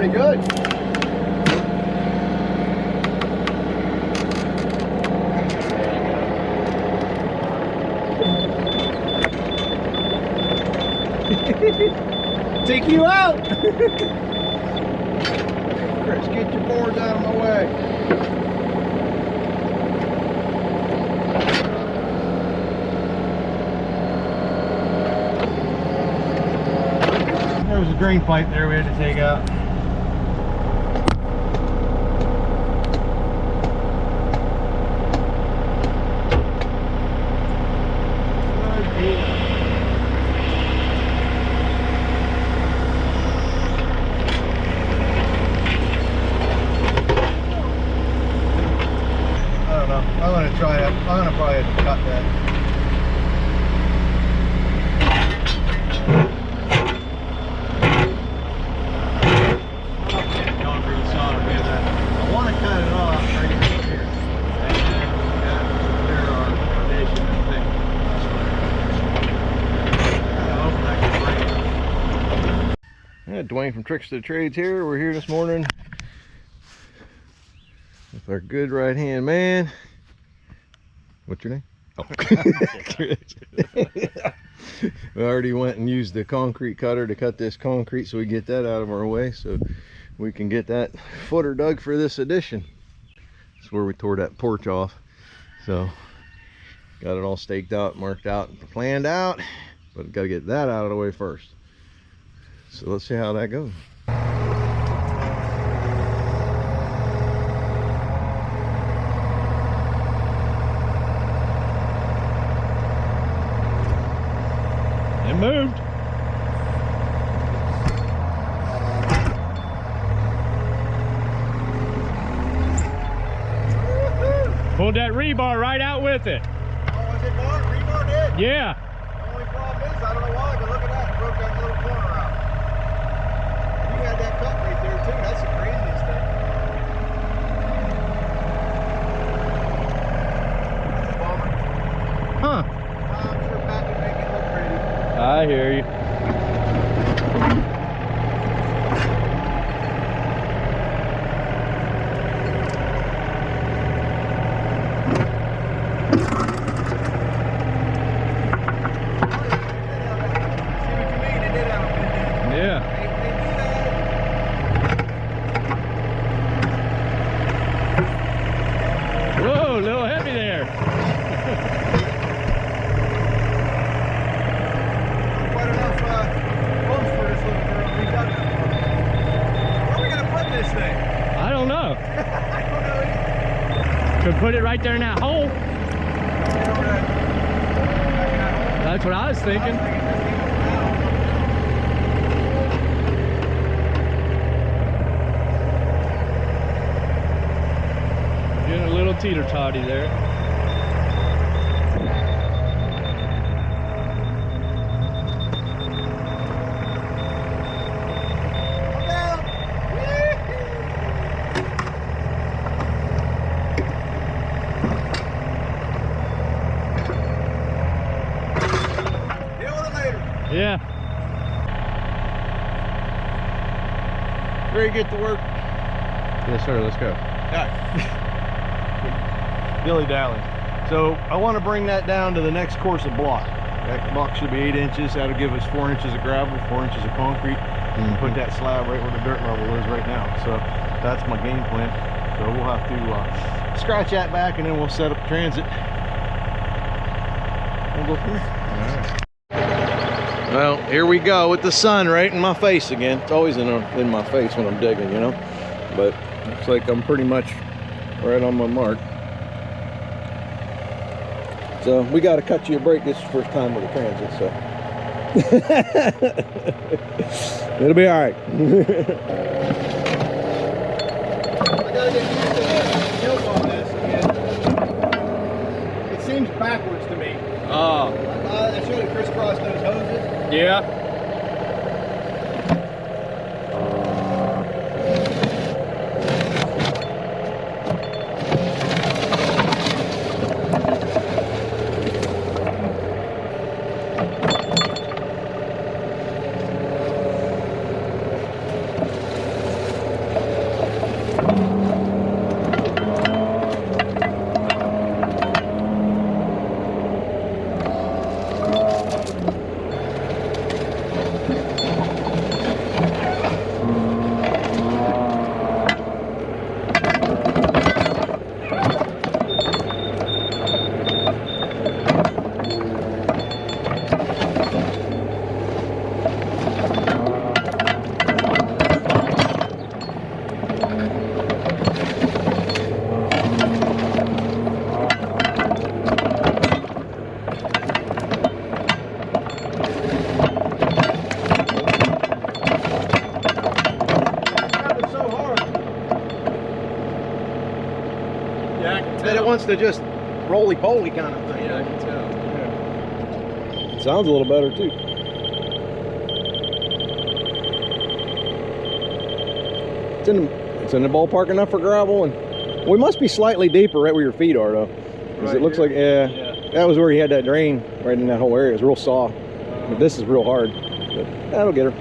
pretty good. Take you out. Chris, get your boards out of my way. There was a drain pipe there we had to take out. I'm gonna try it. I'm gonna probably have to cut that. Going through the sauna with that. I want to cut it off right here. And there are foundation and thing. I hope that gets right. Yeah, Dwayne from Tricks to the Trades here. We're here this morning with our good right hand man. What's your name? Oh. We already went and used the concrete cutter to cut this concrete so we get that out of our way so we can get that footer dug for this addition. That's where we tore that porch off. So got it all staked out, marked out, and planned out, but got to get that out of the way first. So let's see how that goes. Moved. Pulled that rebar right out with it. Oh, was it rebar did? Yeah. The only problem is, I don't know why, but look at that. It broke that little corner out. You had that cut right there, too. That's the craziest thing. That's a bummer. Huh. I'm sure Pat can make it look pretty. I hear you. Whoa, a little heavy there. Quite enough bumps for this little girl. Where are we going to put this thing? I don't know. I don't know either. Could put it right there in that hole. That's what I was thinking. Getting a little teeter-totty there. Yeah. Ready to get to work? Yes, sir. Let's go. Dilly dally. So I want to bring that down to the next course of block. That block should be 8 inches. That'll give us 4 inches of gravel, 4 inches of concrete, and put that slab right where the dirt level is right now. So that's my game plan. So we'll have to scratch that back, and then we'll set up transit. We'll go from there. All right. Well, here we go with the sun right in my face again. It's always in my face when I'm digging, you know. But looks like I'm pretty much right on my mark. So we got to cut you a break. This is the first time with the transit, so it'll be all right. I gotta get used to the tilt on this again. It seems backwards to me. Oh. I should have crisscrossed those hoses. Yeah. wants to just roly-poly kind of thing. Yeah, I can tell. It sounds a little better too. It's in the ballpark enough for gravel, and we must be slightly deeper right where your feet are though. Because Right it looks here? like, yeah, that was where he had that drain right in that whole area. It was real soft. But this is real hard. But that'll get her.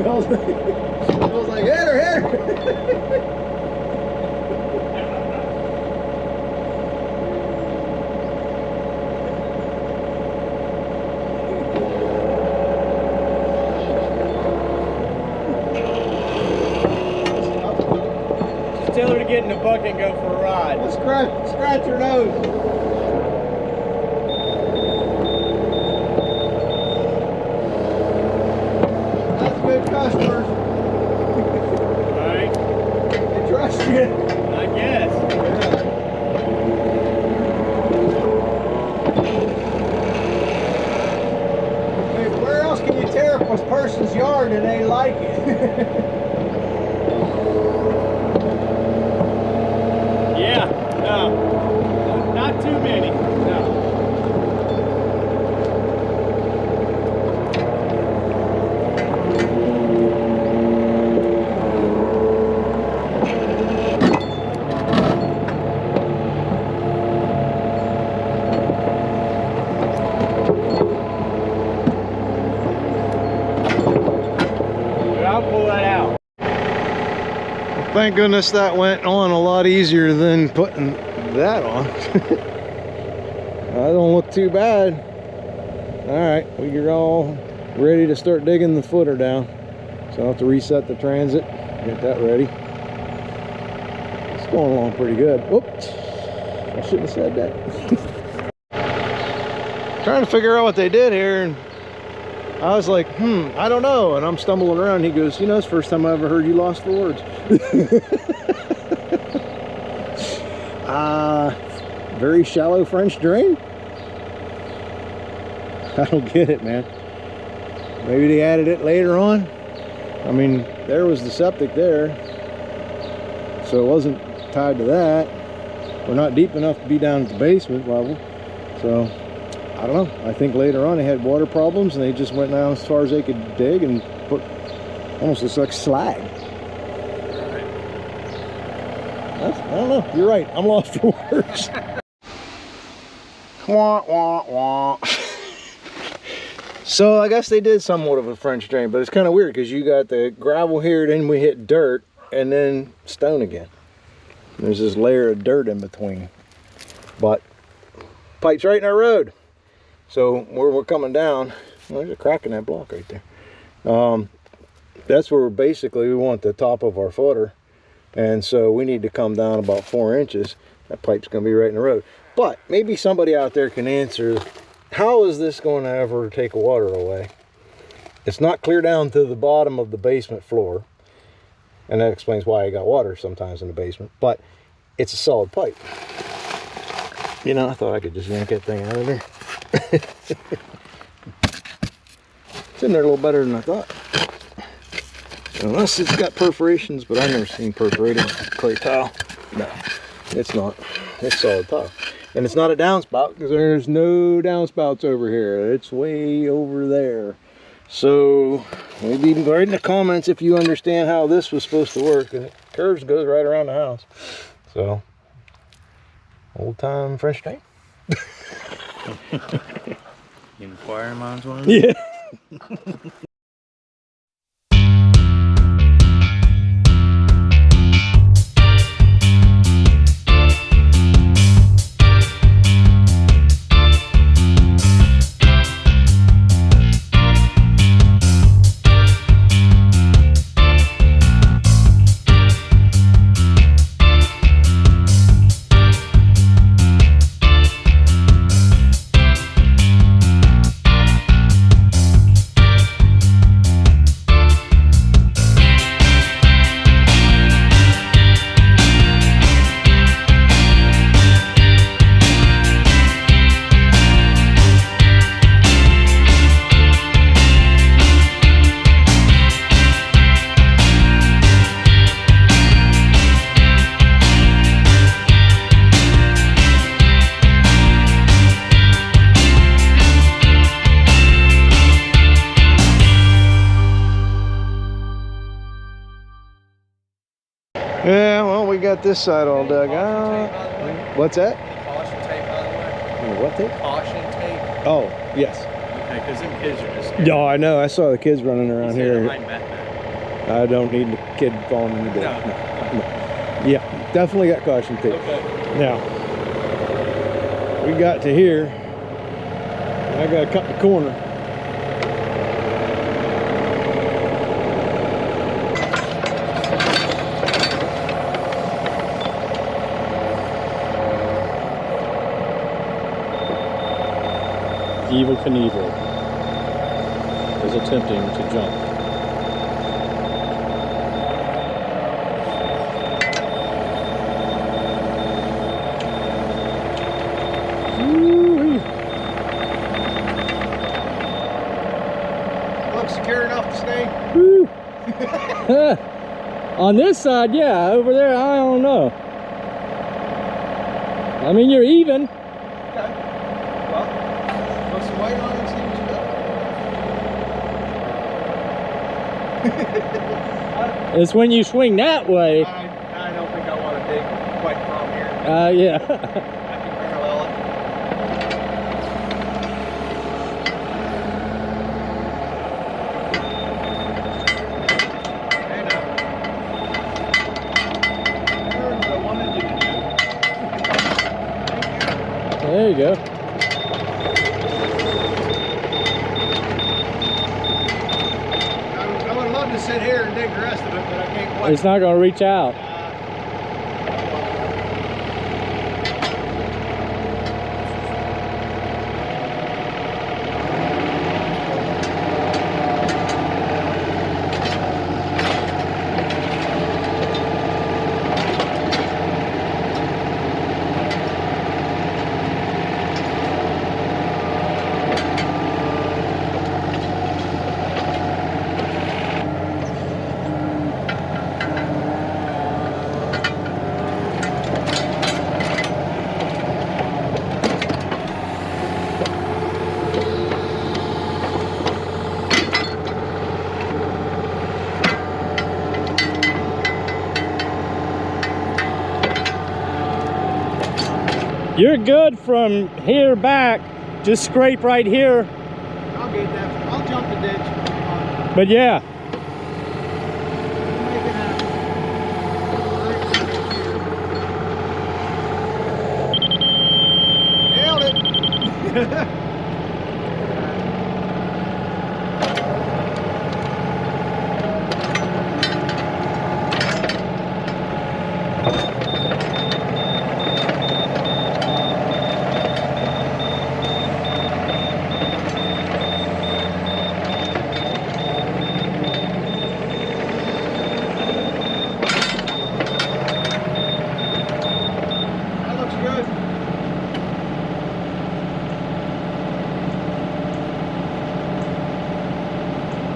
I was like, hit her, hit her. Just tell her to get in the bucket and go for a ride. Well, scratch her nose. Good customers. Alright. They trust you. I guess. I mean, where else can you tear up a person's yard and they like it? Yeah. No. Not too many. No. Thank goodness that went on a lot easier than putting that on. I don't look too bad. All right, we're all ready to start digging the footer down. So I'll have to reset the transit, get that ready. It's going along pretty good. Oops, I shouldn't have said that. Trying to figure out what they did here, and I was like, I don't know. And I'm stumbling around. He goes, you know, it's the first time I ever heard you lost for words. Very shallow French drain? I don't get it, man. Maybe they added it later on. I mean, there was the septic there, so it wasn't tied to that. We're not deep enough to be down at the basement level, so I don't know. I think later on they had water problems and they just went down as far as they could dig and put almost looks like slag. I don't know. You're right. I'm lost for words. Wah, wah, wah. So I guess they did somewhat of a French drain, but it's kind of weird because you got the gravel here, then we hit dirt, and then stone again. There's this layer of dirt in between. But pipe's right in our road. So where we're coming down, well, there's a crack in that block right there. That's where we want the top of our footer. And so we need to come down about 4 inches. That pipe's going to be right in the road. But maybe somebody out there can answer, how is this going to ever take water away? It's not clear down to the bottom of the basement floor. And that explains why I got water sometimes in the basement. But it's a solid pipe. You know, I thought I could just yank that thing out of there. It's in there a little better than I thought. Unless it's got perforations, but I've never seen perforated clay tile. No, it's not. It's solid tile. And it's not a downspout because there's no downspouts over here. It's way over there. So maybe write in the comments if you understand how this was supposed to work. And it curves, goes right around the house. So, old time French drain. Inquiring minds want to Yeah. Yeah, well, we got this side all dug out. What's that? Caution tape, by the way. What tape? Caution tape. Oh, yes. Okay, because them kids are just. Yeah, I know. I saw the kids running around here. I don't need a kid falling in the ditch. No. No. Yeah, definitely got caution tape. Okay. Now, we got to here. I got to cut the corner. Evil Knievel is attempting to jump. Looks secure enough to stay. Woo. On this side, yeah. Over there, I don't know. I mean, you're even. Okay. Well, put some weight on it and see what you got. It's when you swing that way. I don't think I want to dig quite from here. Yeah. I can parallel it. Hey, now. There's what I wanted you to do. There you go. I would love to sit here and dig the rest of it, but I can't quite. It's not going to reach out. You're good from here back. Just scrape right here. I'll get that. I'll jump the ditch. But yeah. Nailed it.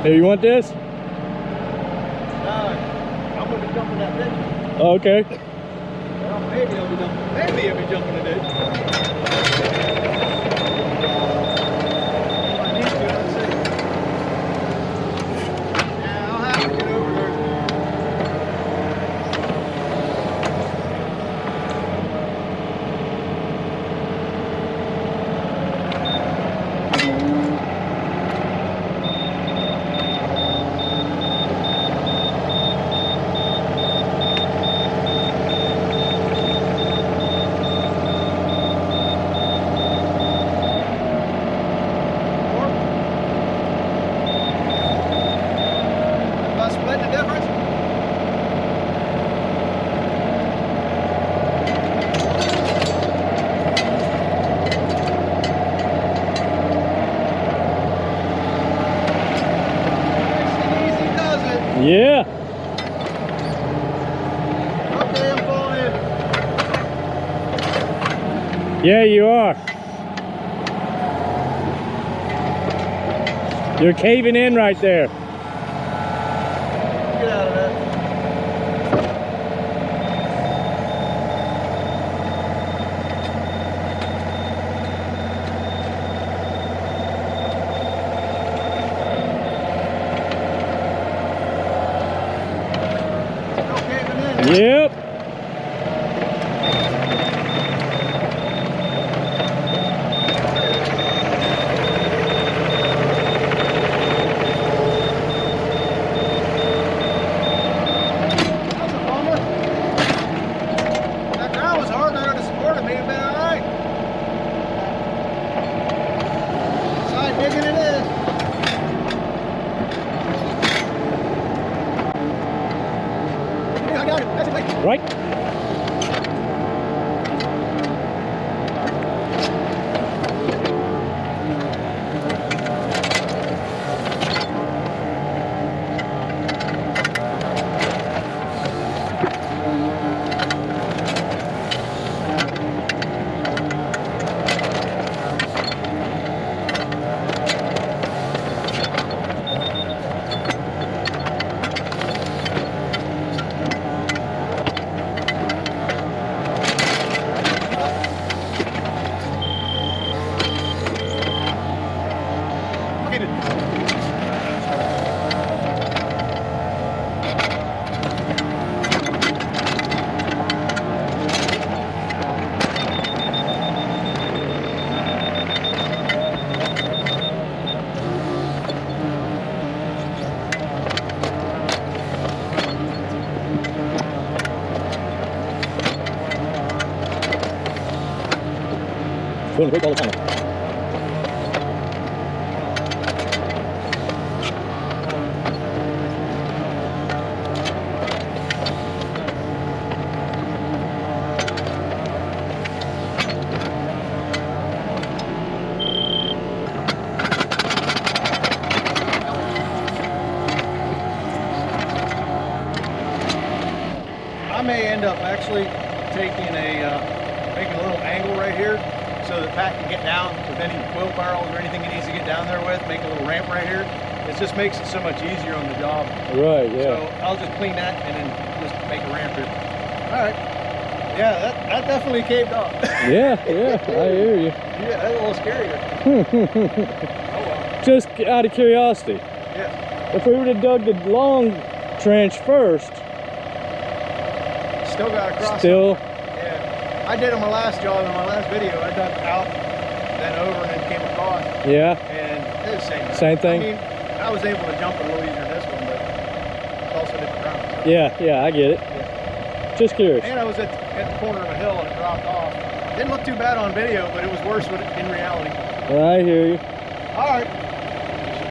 Hey, you want this? I'm going to be jumping that ditch. Okay. Well, maybe I'll be jumping. Maybe I'll be jumping the ditch. I need to, let's see. Yeah, I'll have to get over there. Yeah. Okay, I'm falling in. Yeah, you are. You're caving in right there. Get out of that. Yep. Right. Pulling brake all the time. I may end up actually taking making a little angle right here so that Pat can get down with any wheel barrels or anything he needs to get down there with, make a little ramp right here. It just makes it so much easier on the job. Right, yeah. So I'll just clean that and then just make a ramp here. All right. Yeah, that definitely caved off. Yeah, I hear you. Yeah, that's a little scary. Oh well. Just out of curiosity, Yeah. if we would have dug the long trench first, Still got to cross. still, Yeah. I did on my last job, in my last video, I dug out, then over, and then came across. yeah, And it was the same. Same thing? I mean, I was able to jump it a little easier than this one, but it's also different ground. yeah, I get it. Yeah. Just curious. And I was at the corner of a hill and it dropped off. Didn't look too bad on video, but it was worse in reality. I hear you. All right.